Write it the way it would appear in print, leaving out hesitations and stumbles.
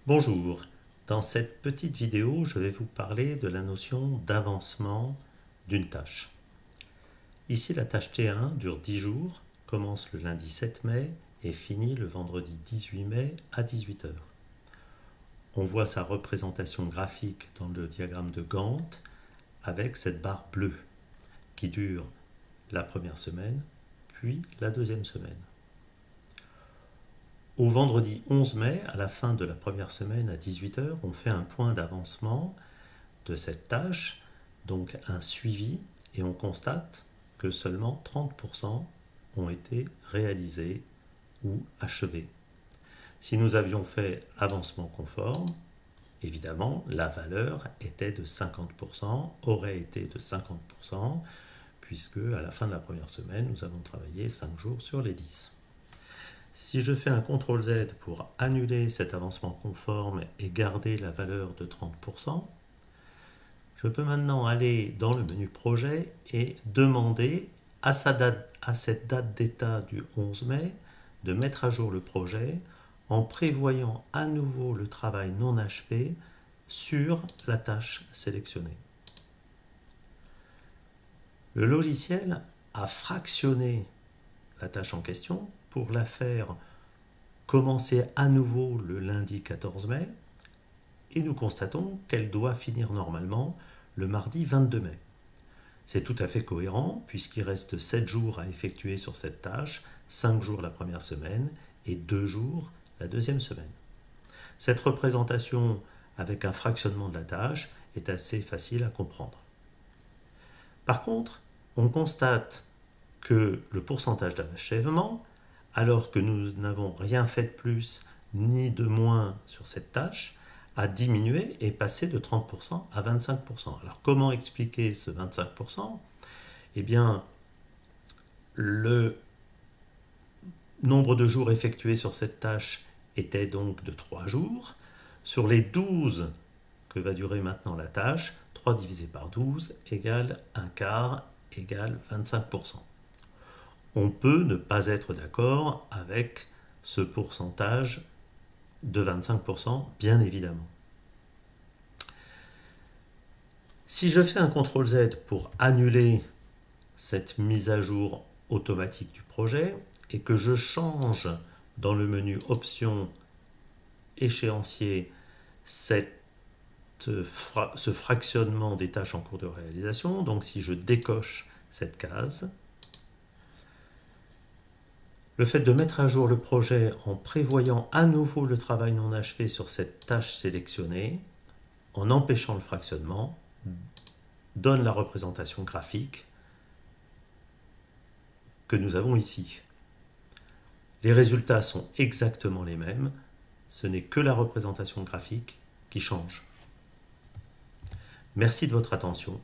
Bonjour, dans cette petite vidéo, je vais vous parler de la notion d'avancement d'une tâche. Ici, la tâche T1 dure 10 jours, commence le lundi 7 mai et finit le vendredi 18 mai à 18 heures. On voit sa représentation graphique dans le diagramme de Gantt avec cette barre bleue qui dure la première semaine, puis la deuxième semaine. Au vendredi 11 mai, à la fin de la première semaine à 18 heures, on fait un point d'avancement de cette tâche, donc un suivi, et on constate que seulement 30% ont été réalisés ou achevés. Si nous avions fait avancement conforme, évidemment, la valeur était de 50%, aurait été de 50%, puisque à la fin de la première semaine, nous avons travaillé 5 jours sur les 10. Si je fais un CTRL-Z pour annuler cet avancement conforme et garder la valeur de 30%, je peux maintenant aller dans le menu projet et demander à cette date d'état du 11 mai de mettre à jour le projet en prévoyant à nouveau le travail non achevé sur la tâche sélectionnée. Le logiciel a fractionné la tâche en question pour la faire commencer à nouveau le lundi 14 mai et nous constatons qu'elle doit finir normalement le mardi 22 mai. C'est tout à fait cohérent puisqu'il reste 7 jours à effectuer sur cette tâche, 5 jours la première semaine et 2 jours la deuxième semaine. Cette représentation avec un fractionnement de la tâche est assez facile à comprendre. Par contre, on constate que le pourcentage d'achèvement, alors que nous n'avons rien fait de plus ni de moins sur cette tâche, a diminué et passé de 30% à 25%. Alors comment expliquer ce 25%? Eh bien, le nombre de jours effectués sur cette tâche était donc de 3 jours. Sur les 12 que va durer maintenant la tâche, 3 divisé par 12 égale un quart égale 25%. On peut ne pas être d'accord avec ce pourcentage de 25%, bien évidemment. Si je fais un CTRL-Z pour annuler cette mise à jour automatique du projet et que je change dans le menu Options, échéancier, ce fractionnement des tâches en cours de réalisation, donc si je décoche cette case, le fait de mettre à jour le projet en prévoyant à nouveau le travail non achevé sur cette tâche sélectionnée, en empêchant le fractionnement, donne la représentation graphique que nous avons ici. Les résultats sont exactement les mêmes, ce n'est que la représentation graphique qui change. Merci de votre attention.